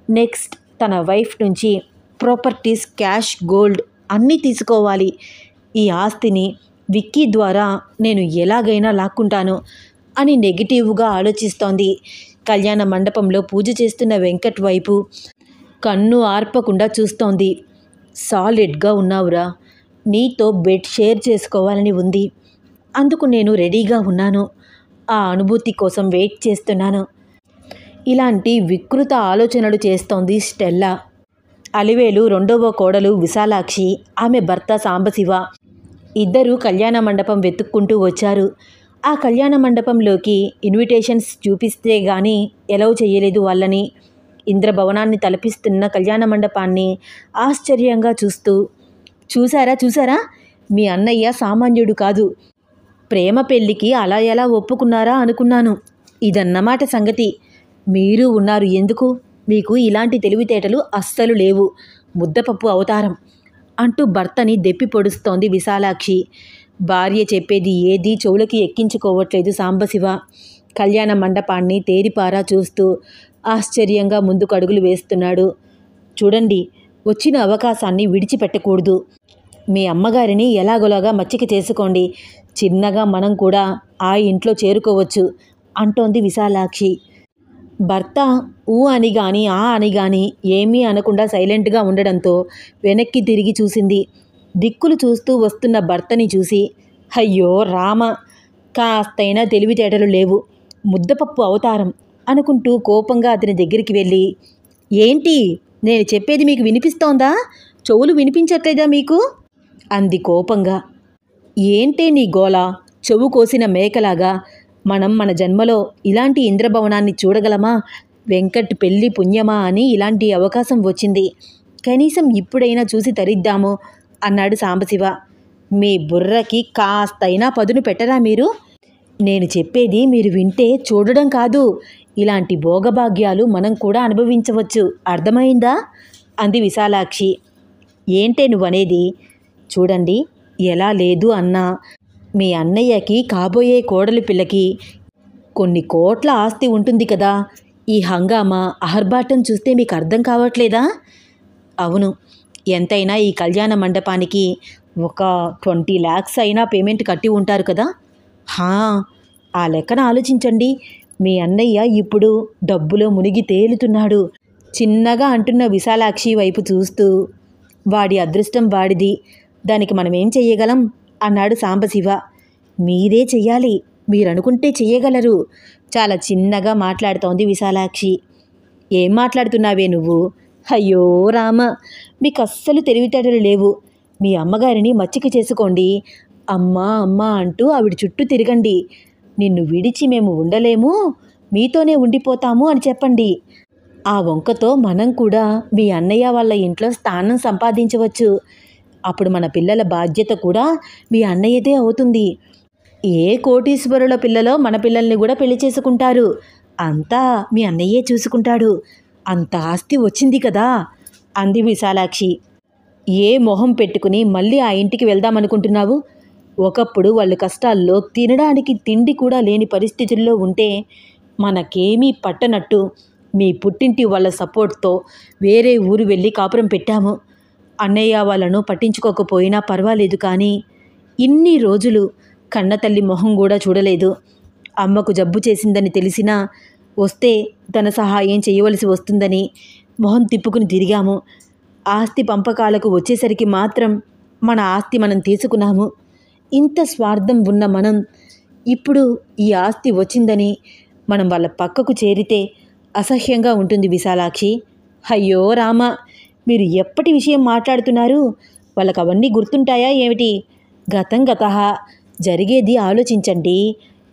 నెక్స్ట్ తన వైఫ్ నుంచి ప్రాపర్టీస్, క్యాష్, గోల్డ్ అన్నీ తీసుకోవాలి. ఈ ఆస్తిని విక్కీ ద్వారా నేను ఎలాగైనా లాక్కుంటాను అని నెగిటివ్గా ఆలోచిస్తోంది. కళ్యాణ మండపంలో పూజ చేస్తున్న వెంకట్ వైపు కన్ను ఆర్పకుండా చూస్తోంది. సాలిడ్గా ఉన్నావురా, నీతో బెడ్ షేర్ చేసుకోవాలని ఉంది, అందుకు నేను రెడీగా ఉన్నాను ఆ అనుభూతి కోసం వెయిట్ చేస్తున్నాను. ఇలాంటి వికృత ఆలోచనలు చేస్తోంది స్టెల్లా. అలివేలు రెండవ కోడలు విశాలాక్షి, ఆమె భర్త సాంబశివ ఇద్దరూ కళ్యాణ మండపం వెతుక్కుంటూ వచ్చారు. ఆ కళ్యాణ మండపంలోకి ఇన్విటేషన్స్ చూపిస్తే గానీ ఎలౌ చేయలేదు వాళ్ళని. ఇంద్రభవనాన్ని తలపిస్తున్న కళ్యాణ మండపాన్ని ఆశ్చర్యంగా చూస్తూ, చూసారా మీ అన్నయ్య సామాన్యుడు కాదు. ప్రేమ పెళ్ళికి అలా ఎలా ఒప్పుకున్నారా అనుకున్నాను. ఇదన్నమాట సంగతి. మీరు ఉన్నారు ఎందుకు? మీకు ఇలాంటి తెలివితేటలు అస్సలు లేవు. ముద్దపప్పు అవతారం అంటూ భర్తని దెప్పి పొడుస్తోంది విశాలాక్షి. భార్య చెప్పేది ఏదీ చెవులకి ఎక్కించుకోవట్లేదు సాంబశివ. కళ్యాణ మండపాన్ని తేరిపారా చూస్తూ ఆశ్చర్యంగా ముందుకు అడుగులు వేస్తున్నాడు. చూడండి, వచ్చిన అవకాశాన్ని విడిచిపెట్టకూడదు. మీ అమ్మగారిని ఎలాగోలాగా మచ్చిక చేసుకోండి. చిన్నగా మనం కూడా ఆ ఇంట్లో చేరుకోవచ్చు అంటోంది విశాలాక్షి. భర్త ఊ అని గాని ఆ అని గాని ఏమీ అనకుండా సైలెంట్గా ఉండడంతో వెనక్కి తిరిగి చూసింది. దిక్కులు చూస్తూ వస్తున్న భర్తని చూసి, అయ్యో రామ, కాస్తైనా తెలివితేటలు లేవు, ముద్దపప్పు అవతారం అనుకుంటూ కోపంగా అతని దగ్గరికి వెళ్ళి, ఏంటి నేను చెప్పేది మీకు వినిపిస్తోందా? చెవులు వినిపించట్లేదా మీకు? అంది కోపంగా. ఏంటే నీ గోల? చెవు కోసిన మేకలాగా. మనం మన జన్మలో ఇలాంటి ఇంద్రభవనాన్ని చూడగలమా? వెంకట్ పెళ్ళి పుణ్యమా అని ఇలాంటి అవకాశం వచ్చింది. కనీసం ఇప్పుడైనా చూసి తరిద్దాము అన్నాడు సాంబశివ. మీ బుర్రకి కాస్తైనా పదును పెట్టరా మీరు? నేను చెప్పేది మీరు వింటే చూడడం కాదు, ఇలాంటి భోగభాగ్యాలు మనం కూడా అనుభవించవచ్చు. అర్థమైందా? అంది విశాలాక్షి. ఏంటే నువ్వనేది? చూడండి, ఎలా లేదు అన్నా మీ అన్నయ్యకి కాబోయే కోడలి పిల్లకి కొన్ని కోట్ల ఆస్తి ఉంటుంది కదా. ఈ హంగామా ఆర్భాటం చూస్తే మీకు అర్థం కావట్లేదా? అవును, ఎంతైనా ఈ కళ్యాణ మండపానికి ఒక 20 lakhs అయినా పేమెంట్ కట్టి ఉంటారు కదా. ఆ లెక్కన ఆలోచించండి. మీ అన్నయ్య ఇప్పుడు డబ్బులో మునిగి తేలుతున్నాడు. చిన్నగా అంటున్న విశాలాక్షి వైపు చూస్తూ, వాడి అదృష్టం వాడిది, దానికి మనమేం చెయ్యగలం అన్నాడు సాంబశివ. మీరే చెయ్యాలి, మీరనుకుంటే చెయ్యగలరు. చాలా చిన్నగా మాట్లాడుతోంది విశాలాక్షి. ఏం మాట్లాడుతున్నావే నువ్వు? అయ్యో రామ, మీకు అస్సలు తెలివితేటలు లేవు. మీ అమ్మగారిని మచ్చిక చేసుకోండి. అమ్మా అమ్మా అంటూ ఆవిడ చుట్టూ తిరగండి. నిన్ను విడిచి మేము ఉండలేము, మీతోనే ఉండిపోతాము అని చెప్పండి. ఆ వంకతో మనం కూడా మీ అన్నయ్య వాళ్ళ ఇంట్లో స్థానం సంపాదించవచ్చు. అప్పుడు మన పిల్లల బాధ్యత కూడా మీ అన్నయ్యదే అవుతుంది. ఏ కోటీశ్వరుల పిల్లలో మన పిల్లల్ని కూడా పెళ్లి చేసుకుంటారు. అంతా మీ అన్నయ్యే చూసుకుంటాడు. అంత ఆస్తి వచ్చింది కదా అంది విశాలాక్షి. ఏ మొహం పెట్టుకుని మళ్ళీ ఆ ఇంటికి వెళ్దామనుకుంటున్నావు? ఒకప్పుడు వాళ్ళు కష్టాల్లో తినడానికి తిండి కూడా లేని పరిస్థితుల్లో ఉంటే మనకేమీ పట్టనట్టు మీ పుట్టింటి వాళ్ళ సపోర్ట్తో వేరే ఊరు వెళ్ళి కాపురం పెట్టాము. అన్నయ్య వాళ్ళను పట్టించుకోకపోయినా పర్వాలేదు, కానీ ఇన్ని రోజులు కన్నతల్లి మొహం కూడా చూడలేదు. అమ్మకు జబ్బు చేసిందని తెలిసినా వస్తే తన సహాయం చేయవలసి వస్తుందని మొహం తిప్పుకుని తిరిగాము. ఆస్తి పంపకాలకు వచ్చేసరికి మాత్రం మన ఆస్తి మనం తీసుకున్నాము. ఇంత స్వార్థం ఉన్న మనం ఇప్పుడు ఈ ఆస్తి వచ్చిందని మనం వాళ్ళ పక్కకు చేరితే అసహ్యంగా ఉంటుంది విశాలాక్షి. అయ్యో రామ, మీరు ఎప్పటి విషయం మాట్లాడుతున్నారు? వాళ్ళకు అవన్నీ గుర్తుంటాయా ఏమిటి? గతం గతః, జరిగేది ఆలోచించండి.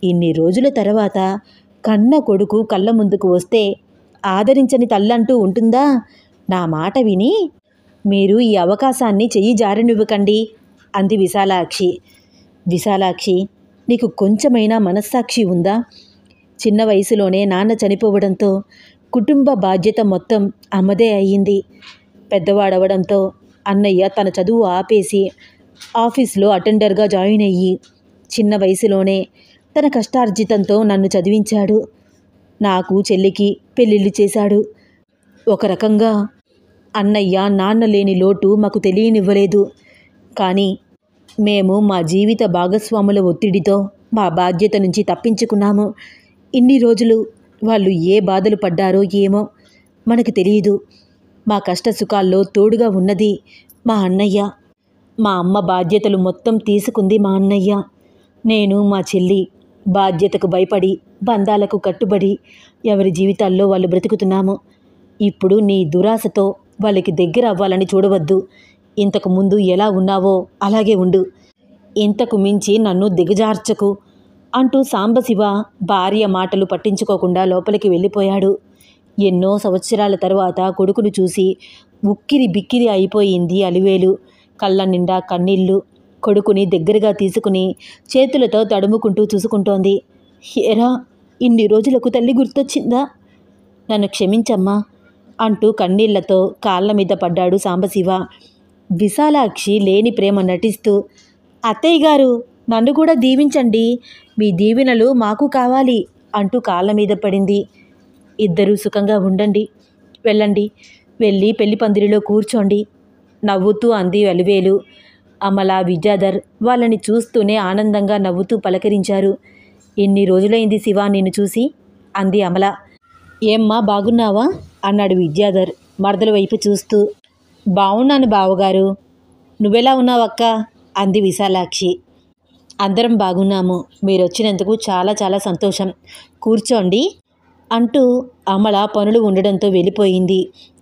ఇన్ని రోజుల తర్వాత కన్న కొడుకు కళ్ళ ముందుకు వస్తే ఆదరించని తల్లంటూ ఉంటుందా? నా మాట విని మీరు ఈ అవకాశాన్ని చెయ్యి జారనివ్వకండి అంది విశాలాక్షి. విశాలాక్షి, నీకు కొంచెమైనా మనస్సాక్షి ఉందా? చిన్న వయసులోనే నాన్న చనిపోవడంతో కుటుంబ బాధ్యత మొత్తం అమ్మదే అయ్యింది. పెద్దవాడవడంతో అన్నయ్య తన చదువు ఆపేసి ఆఫీస్లో అటెండర్గా జాయిన్ అయ్యి చిన్న వయసులోనే తన కష్టార్జితంతో నన్ను చదివించాడు. నాకు చెల్లికి పెళ్ళిళ్ళు చేశాడు. ఒక రకంగా అన్నయ్య నాన్న లేని లోటు మాకు తెలియనివ్వలేదు. కానీ మేము మా జీవిత భాగస్వాముల ఒత్తిడితో మా బాధ్యత నుంచి తప్పించుకున్నాము. ఇన్ని రోజులు వాళ్ళు ఏ బాధలు పడ్డారో ఏమో మనకు తెలియదు. మా కష్ట సుఖాల్లో తోడుగా ఉన్నది మా అన్నయ్య. మా అమ్మ బాధ్యతలు మొత్తం తీసుకుంది మా అన్నయ్య. నేను మా చెల్లి బాధ్యతకు భయపడి, బంధాలకు కట్టుబడి ఎవరి జీవితాల్లో వాళ్ళు బ్రతుకుతున్నాము. ఇప్పుడు నీ దురాశతో వాళ్ళకి దగ్గర అవ్వాలని చూడవద్దు. ఇంతకు ముందు ఎలా ఉన్నావో అలాగే ఉండు. ఇంతకు మించి నన్ను దిగజార్చకు అంటూ సాంబశివ భార్య మాటలు పట్టించుకోకుండా లోపలికి వెళ్ళిపోయాడు. ఎన్నో సంవత్సరాల తరువాత కొడుకును చూసి ఉక్కిరి బిక్కిరి అయిపోయింది అలివేలు. కళ్ళ నిండా కన్నీళ్ళు. కొడుకుని దగ్గరగా తీసుకుని చేతులతో తడుముకుంటూ చూసుకుంటోంది. ఏరా, ఇన్ని రోజులకు తల్లి గుర్తొచ్చిందా? నన్ను క్షమించమ్మా అంటూ కన్నీళ్లతో కాళ్ళ మీద పడ్డాడు సాంబశివ. విశాలాక్షి లేని ప్రేమ నటిస్తూ, అత్తయ్య గారు, నన్ను కూడా దీవించండి, మీ దీవెనలు మాకు కావాలి అంటూ కాళ్ళ మీద పడింది. ఇద్దరూ సుఖంగా ఉండండి, వెళ్ళండి, వెళ్ళి పెళ్లి పందిరిలో కూర్చోండి నవ్వుతూ అంది అలివేలు. అమల, విద్యాధర్ వాళ్ళని చూస్తూనే ఆనందంగా నవ్వుతూ పలకరించారు. ఎన్ని రోజులైంది శివ నిన్ను చూసి అంది అమల. ఏమ్మా, బాగున్నావా అన్నాడు విద్యాధర్ మరదల వైపు చూస్తూ. బావున్నాను బావగారు, నువ్వెలా ఉన్నావక్క అంది విశాలాక్షి. అందరం బాగున్నాము, మీరొచ్చినందుకు చాలా చాలా సంతోషం, కూర్చోండి అంటూ అమల పనులు ఉండడంతో వెళ్ళిపోయింది.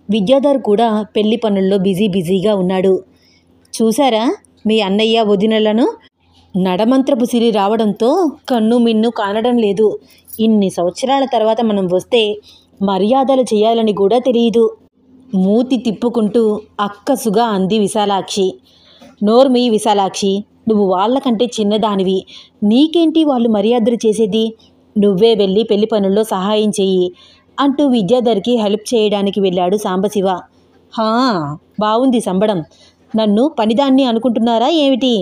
విద్యాధర్ కూడా పెళ్లి పనుల్లో బిజీగా ఉన్నాడు. చూశారా మీ అన్నయ్య వదినలను? నడమంత్రపు సిరి రావడంతో కన్ను మిన్ను కానడం లేదు. ఇన్ని సంవత్సరాల తర్వాత మనం వస్తే మర్యాదలు చేయాలని కూడా తెలియదు. మూతి తిప్పుకుంటూ అక్కసుగా అంది విశాలాక్షి. నోర్మి విశాలాక్షి, నువ్వు వాళ్ళకంటే చిన్నదానివి, నీకేంటి వాళ్ళు మర్యాదలు చేసేది? నువ్వే వెళ్ళి పెళ్లి పనుల్లో సహాయం చెయ్యి అంటూ విద్యాధర్కి హెల్ప్ చేయడానికి వెళ్ళాడు సాంబశివ. హా, బాగుంది సంబడం, నన్ను పనిదాన్ని అనుకుంటున్నారా ఏమిటి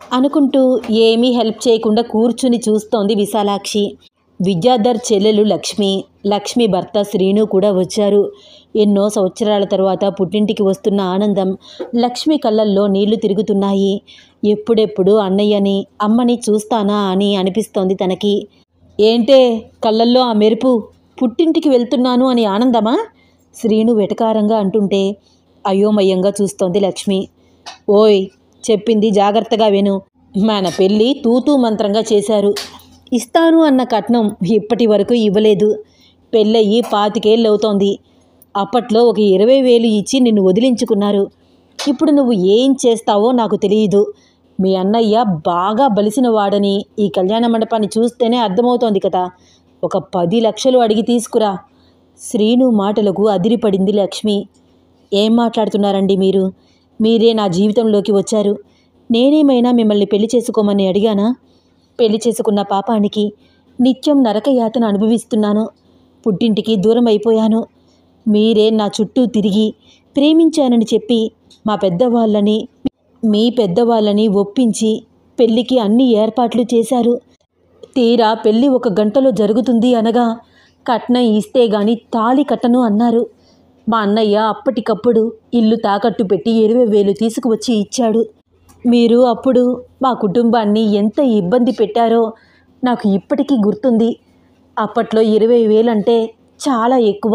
అనుకుంటూ ఏమీ హెల్ప్ చేయకుండా కూర్చుని చూస్తోంది విశాలాక్షి. విద్యాధర్ చెల్లెలు లక్ష్మి భర్త శ్రీను కూడా వచ్చారు. ఎన్నో సంవత్సరాల తరువాత పుట్టింటికి వస్తున్న ఆనందం లక్ష్మి కళ్ళల్లో నీళ్లు తిరుగుతున్నాయి. ఎప్పుడెప్పుడు అన్నయ్యని అమ్మని చూస్తానా అని అనిపిస్తోంది తనకి. ఏంటే కళ్ళల్లో ఆ మెరుపు? పుట్టింటికి వెళ్తున్నాను అని ఆనందమా? శ్రీను వెటకారంగా అంటుంటే అయోమయంగా చూస్తోంది లక్ష్మి. ఓయ్, చెప్పింది జాగ్రత్తగా విను. మన పెళ్ళి తూతూ మంత్రంగా చేశారు. ఇస్తాను అన్న కట్నం ఇప్పటి వరకు ఇవ్వలేదు. పెళ్ళయ్యి 25 ఏళ్ళు అవుతోంది. అప్పట్లో ఒక 20,000 ఇచ్చి నిన్ను వదిలించుకున్నారు. ఇప్పుడు నువ్వు ఏం చేస్తావో నాకు తెలియదు. మీ అన్నయ్య బాగా బలిసిన వాడని ఈ కళ్యాణ మండపాన్ని చూస్తేనే అర్థమవుతోంది కదా. ఒక 10 లక్షలు అడిగి తీసుకురా. శ్రీను మాటలకు అదిరిపడింది లక్ష్మి. ఏం మాట్లాడుతున్నారండి మీరు? మీరే నా జీవితంలోకి వచ్చారు. నేనేమైనా మిమ్మల్ని పెళ్లి చేసుకోమని అడిగానా? పెళ్లి చేసుకున్న పాపానికి నిత్యం నరకయాతన అనుభవిస్తున్నాను. పుట్టింటికి దూరం అయిపోయాను. మీరే నా చుట్టూ తిరిగి ప్రేమించానని చెప్పి మీ పెద్దవాళ్ళని ఒప్పించి పెళ్లికి అన్ని ఏర్పాట్లు చేశారు. తీరా పెళ్లి 1 గంటలో జరుగుతుంది అనగా కట్నం ఇస్తే గాని తాళి కట్టను అన్నారు. మా అన్నయ్య అప్పటికప్పుడు ఇల్లు తాకట్టు పెట్టి 20,000 తీసుకువచ్చి ఇచ్చాడు. మీరు అప్పుడు మా కుటుంబాన్ని ఎంత ఇబ్బంది పెట్టారో నాకు ఇప్పటికీ గుర్తుంది. అప్పట్లో 20,000 అంటే చాలా ఎక్కువ.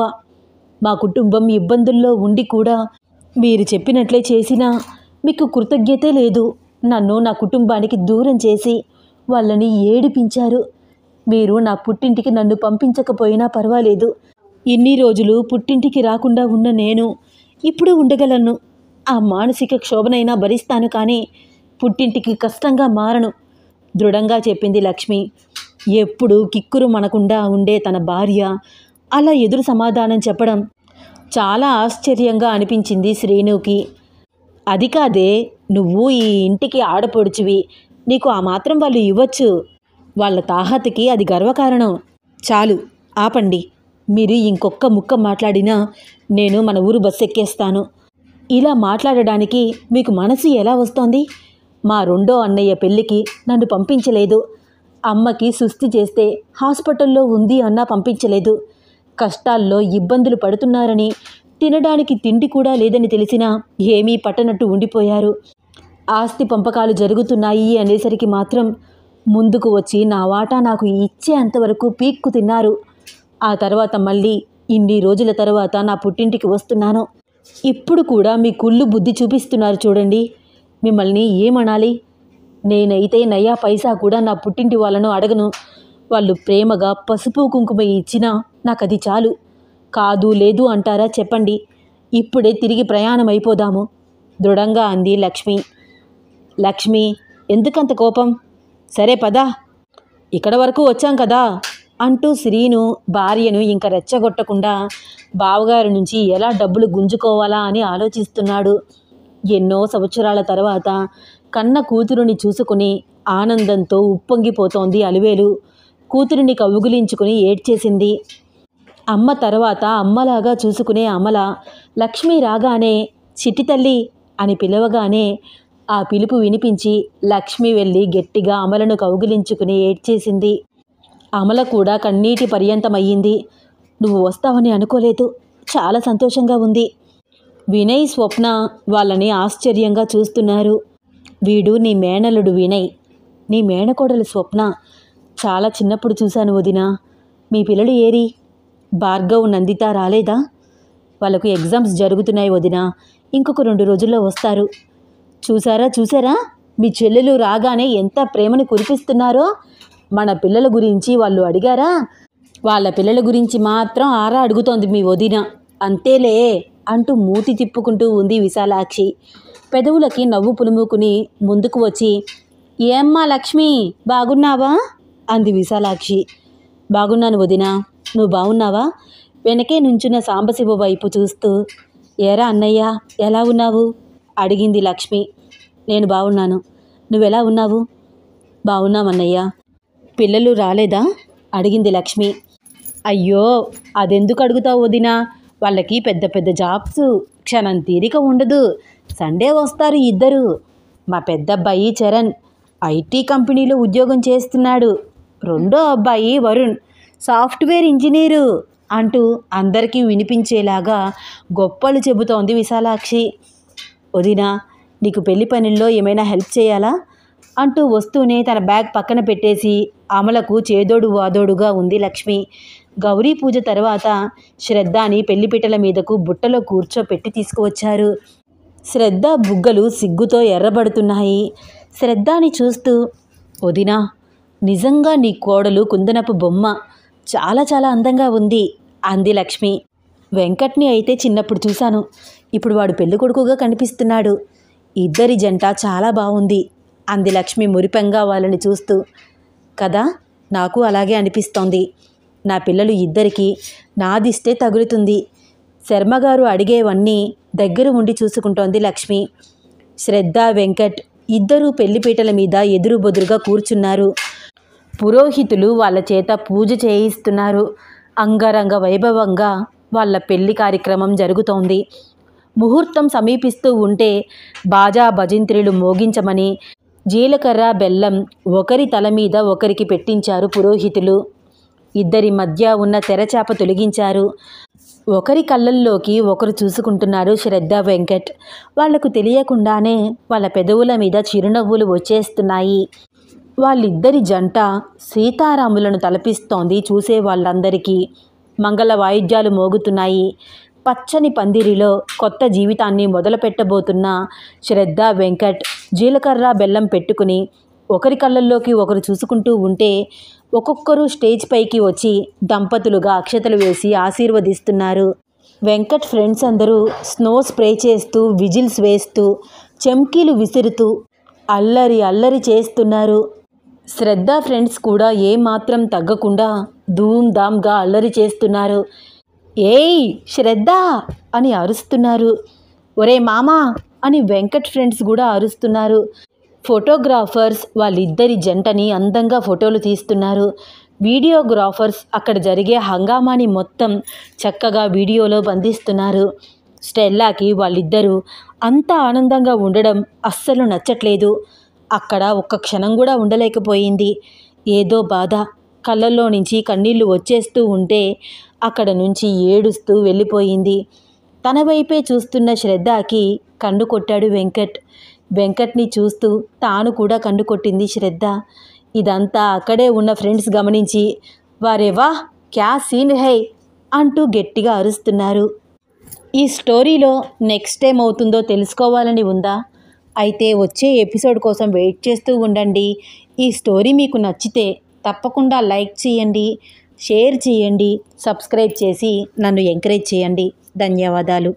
మా కుటుంబం ఇబ్బందుల్లో ఉండి కూడా మీరు చెప్పినట్లే చేసినా మీకు కృతజ్ఞతే లేదు. నన్ను నా కుటుంబానికి దూరం చేసి వాళ్ళని ఏడిపించారు. మీరు నా పుట్టింటికి నన్ను పంపించకపోయినా పర్వాలేదు. ఇన్ని రోజులు పుట్టింటికి రాకుండా ఉన్న నేను ఇప్పుడు ఉండగలను. ఆ మానసిక క్షోభనైనా భరిస్తాను, కానీ పుట్టింటికి కష్టంగా మారను దృఢంగా చెప్పింది లక్ష్మి. ఎప్పుడు కిక్కురు మనకుండా ఉండే తన భార్య అలా ఎదురు సమాధానం చెప్పడం చాలా ఆశ్చర్యంగా అనిపించింది శ్రీనుకి. అది కాదే, నువ్వు ఈ ఇంటికి ఆడపడుచువి, నీకు ఆ మాత్రం వాళ్ళు ఇవ్వచ్చు. వాళ్ళ తాహతకి అది గర్వకారణం. చాలు, ఆపండి. మీరు ఇంకొక్క ముక్క మాట్లాడినా నేను మన ఊరు బస్సు ఎక్కేస్తాను. ఇలా మాట్లాడడానికి మీకు మనసు ఎలా వస్తోంది? మా 2వ అన్నయ్య పెళ్ళికి నన్ను పంపించలేదు. అమ్మకి సుస్థి చేస్తే హాస్పిటల్లో ఉంది అన్నా పంపించలేదు. కష్టాల్లో ఇబ్బందులు పడుతున్నారని, తినడానికి తిండి కూడా లేదని తెలిసినా ఏమీ పట్టనట్టు ఉండిపోయారు. ఆస్తి పంపకాలు జరుగుతున్నాయి అనేసరికి మాత్రం ముందుకు వచ్చి నా వాటా నాకు ఇచ్చే అంతవరకు పీక్కు తిన్నారు. ఆ తర్వాత మళ్ళీ ఇన్ని రోజుల తర్వాత నా పుట్టింటికి వస్తున్నాను. ఇప్పుడు కూడా మీ కుళ్ళు బుద్ధి చూపిస్తున్నారు చూడండి. మిమ్మల్ని ఏమనాలి? నేనైతే నయా పైసా కూడా నా పుట్టింటి వాళ్ళను అడగను. వాళ్ళు ప్రేమగా పసుపు కుంకుమ ఇచ్చినా నాకు అది చాలు. కాదు లేదు అంటారా చెప్పండి. ఇప్పుడే తిరిగి ప్రయాణం అయిపోదాము దృఢంగా అంది లక్ష్మి. లక్ష్మి, ఎందుకంత కోపం? సరే పదా, ఇక్కడ వరకు వచ్చాం కదా అంటూ శ్రీను భార్యను ఇంక రెచ్చగొట్టకుండా బావగారి నుంచి ఎలా డబ్బులు గుంజుకోవాలా అని ఆలోచిస్తున్నాడు. ఎన్నో సంవత్సరాల తర్వాత కన్న కూతురుని చూసుకుని ఆనందంతో ఉప్పొంగిపోతోంది అలివేలు. కూతురిని కౌగిలించుకుని ఏడ్చేసింది. అమ్మ తర్వాత అమ్మలాగా చూసుకునే అమల లక్ష్మి రాగానే చిట్టి తల్లి అని పిలవగానే ఆ పిలుపు వినిపించి లక్ష్మి వెళ్ళి గట్టిగా అమలను కౌగిలించుకుని ఏడ్చేసింది. అమల కూడా కన్నీటి పర్యంతమయ్యింది. నువ్వు వస్తావని అనుకోలేదు, చాలా సంతోషంగా ఉంది. వినయ్, స్వప్న వాళ్ళని ఆశ్చర్యంగా చూస్తున్నారు. వీడు నీ మేనలుడు వినయ్, నీ మేనకోడలు స్వప్న. చాలా చిన్నప్పుడు చూశాను వదినా. మీ పిల్లలు ఏరి? భార్గవ్, నందిత రాలేదా? వాళ్ళకు ఎగ్జామ్స్ జరుగుతున్నాయి వదినా, ఇంకొక 2 రోజుల్లో వస్తారు. చూసారా మీ చెల్లెలు రాగానే ఎంత ప్రేమను కురిపిస్తున్నారో. మన పిల్లల గురించి వాళ్ళు అడిగారా? వాళ్ళ పిల్లల గురించి మాత్రం ఆరా అడుగుతోంది మీ వదిన. అంతేలే అంటూ మూతి తిప్పుకుంటూ ఉంది విశాలాక్షి. పెదవులకి నవ్వు పులుముకుని ముందుకు వచ్చి, ఏమ్మా లక్ష్మి, బాగున్నావా అంది విశాలాక్షి. బాగున్నాను వదినా, నువ్వు బాగున్నావా? వెనకే నుంచున్న సాంబశివ వైపు చూస్తూ, ఏరా అన్నయ్య ఎలా ఉన్నావు అడిగింది లక్ష్మి. నేను బాగున్నాను, నువ్వెలా ఉన్నావు? బాగున్నామన్నయ్య. పిల్లలు రాలేదా అడిగింది లక్ష్మి. అయ్యో, అదెందుకు అడుగుతావు వదినా? వాళ్ళకి పెద్ద పెద్ద జాబ్స్, క్షణం తీరిక ఉండదు. సండే వస్తారు ఇద్దరు. మా పెద్ద అబ్బాయి చరణ్ ఐటీ కంపెనీలో ఉద్యోగం చేస్తున్నాడు. రెండో అబ్బాయి వరుణ్ సాఫ్ట్వేర్ ఇంజనీరు అంటూ అందరికీ వినిపించేలాగా గొప్పలు చెబుతోంది విశాలాక్షి. వదినా, నీకు పెళ్లి పనుల్లో ఏమైనా హెల్ప్ చేయాలా అంటూ వస్తూనే తన బ్యాగ్ పక్కన పెట్టేసి అమలకు చేదోడు వాదోడుగా ఉంది లక్ష్మి. గౌరీ పూజ తర్వాత శ్రద్ధని పెళ్లిపీటల మీదకు బుట్టలో కూర్చోపెట్టి తీసుకువచ్చారు. శ్రద్ధ బుగ్గలు సిగ్గుతో ఎర్రబడుతున్నాయి. శ్రద్ధని చూస్తూ, వదినా, నిజంగా నీ కోడలు కుందనపు బొమ్మ, చాలా చాలా అందంగా ఉంది అంది లక్ష్మి. వెంకట్ని అయితే చిన్నప్పుడు చూశాను, ఇప్పుడు వాడు పెళ్ళికొడుకుగా కనిపిస్తున్నాడు. ఇద్దరి జంట చాలా బాగుంది అంది లక్ష్మి మురిపెంగా వాళ్ళని చూస్తూ. కదా, నాకు అలాగే అనిపిస్తోంది. నా పిల్లలు ఇద్దరికీ నాదిస్తే తగులుతుంది. శర్మగారు అడిగేవన్నీ దగ్గర ఉండి చూసుకుంటోంది లక్ష్మి. శ్రద్ధ, వెంకట్ ఇద్దరూ పెళ్లిపీటల మీద ఎదురు బొదురుగా కూర్చున్నారు. పురోహితులు వాళ్ళ చేత పూజ చేయిస్తున్నారు. అంగరంగ వైభవంగా వాళ్ళ పెళ్లి కార్యక్రమం జరుగుతోంది. ముహూర్తం సమీపిస్తూ ఉంటే బాజా భజంత్రీలు మోగించమని జీలకర్ర బెల్లం ఒకరి తల మీద ఒకరికి పెట్టించారు పురోహితులు. ఇద్దరి మధ్య ఉన్న తెరచాప తొలగించారు. ఒకరి కళ్ళల్లోకి ఒకరు చూసుకుంటున్నారు శ్రద్ధ, వెంకట్. వాళ్లకు తెలియకుండానే వాళ్ళ పెదవుల మీద చిరునవ్వులు వచ్చేస్తున్నాయి. వాళ్ళిద్దరి జంట సీతారాములను తలపిస్తోంది చూసే వాళ్ళందరికీ. మంగళ వాయిద్యాలు మోగుతున్నాయి. పచ్చని పందిరిలో కొత్త జీవితాన్ని మొదలుపెట్టబోతున్న శ్రద్ధ, వెంకట్ జీలకర్ర బెల్లం పెట్టుకుని ఒకరి కళ్ళల్లోకి ఒకరు చూసుకుంటూ ఉంటే ఒక్కొక్కరు స్టేజ్ పైకి వచ్చి దంపతులుగా అక్షతలు వేసి ఆశీర్వదిస్తున్నారు. వెంకట్ ఫ్రెండ్స్ అందరూ స్నో స్ప్రే చేస్తూ, విజిల్స్ వేస్తూ, చెంకీలు విసురుతూ అల్లరి అల్లరి చేస్తున్నారు. శ్రద్ధ ఫ్రెండ్స్ కూడా ఏమాత్రం తగ్గకుండా ధూమ్ధామ్గా అల్లరి చేస్తున్నారు. ఏయ్ శ్రద్ధ అని అరుస్తున్నారు. ఒరే మామా అని వెంకట్ ఫ్రెండ్స్ కూడా అరుస్తున్నారు. ఫోటోగ్రాఫర్స్ వాళ్ళిద్దరి జంటని అందంగా ఫోటోలు తీస్తున్నారు. వీడియోగ్రాఫర్స్ అక్కడ జరిగే హంగామాని మొత్తం చక్కగా వీడియోలో బంధిస్తున్నారు. స్టెల్లాకి వాళ్ళిద్దరూ అంత ఆనందంగా ఉండడం అస్సలు నచ్చట్లేదు. అక్కడ ఒక్క క్షణం కూడా ఉండలేకపోయింది. ఏదో బాధ, కళ్ళల్లో నుంచి కన్నీళ్లు వచ్చేస్తూ ఉంటే అక్కడ నుంచి ఏడుస్తూ వెళ్ళిపోయింది. తన వైపే చూస్తున్న శ్రద్ధకి కన్ను కొట్టాడు వెంకట్. వెంకట్ని చూస్తూ తాను కూడా కన్ను కొట్టింది శ్రద్ధ. ఇదంతా అక్కడే ఉన్న ఫ్రెండ్స్ గమనించి వారే వాహ్ క్యా సీన్ హై అంటూ గట్టిగా అరుస్తున్నారు. ఈ స్టోరీలో నెక్స్ట్ ఏమవుతుందో తెలుసుకోవాలని ఉందా? అయితే వచ్చే ఎపిసోడ్ కోసం వెయిట్ చేస్తూ ఉండండి. ఈ స్టోరీ మీకు నచ్చితే తప్పకుండా లైక్ చేయండి, షేర్ చేయండి, సబ్స్క్రైబ్ చేసి నన్ను ఎంకరేజ్ చేయండి. ధన్యవాదాలు.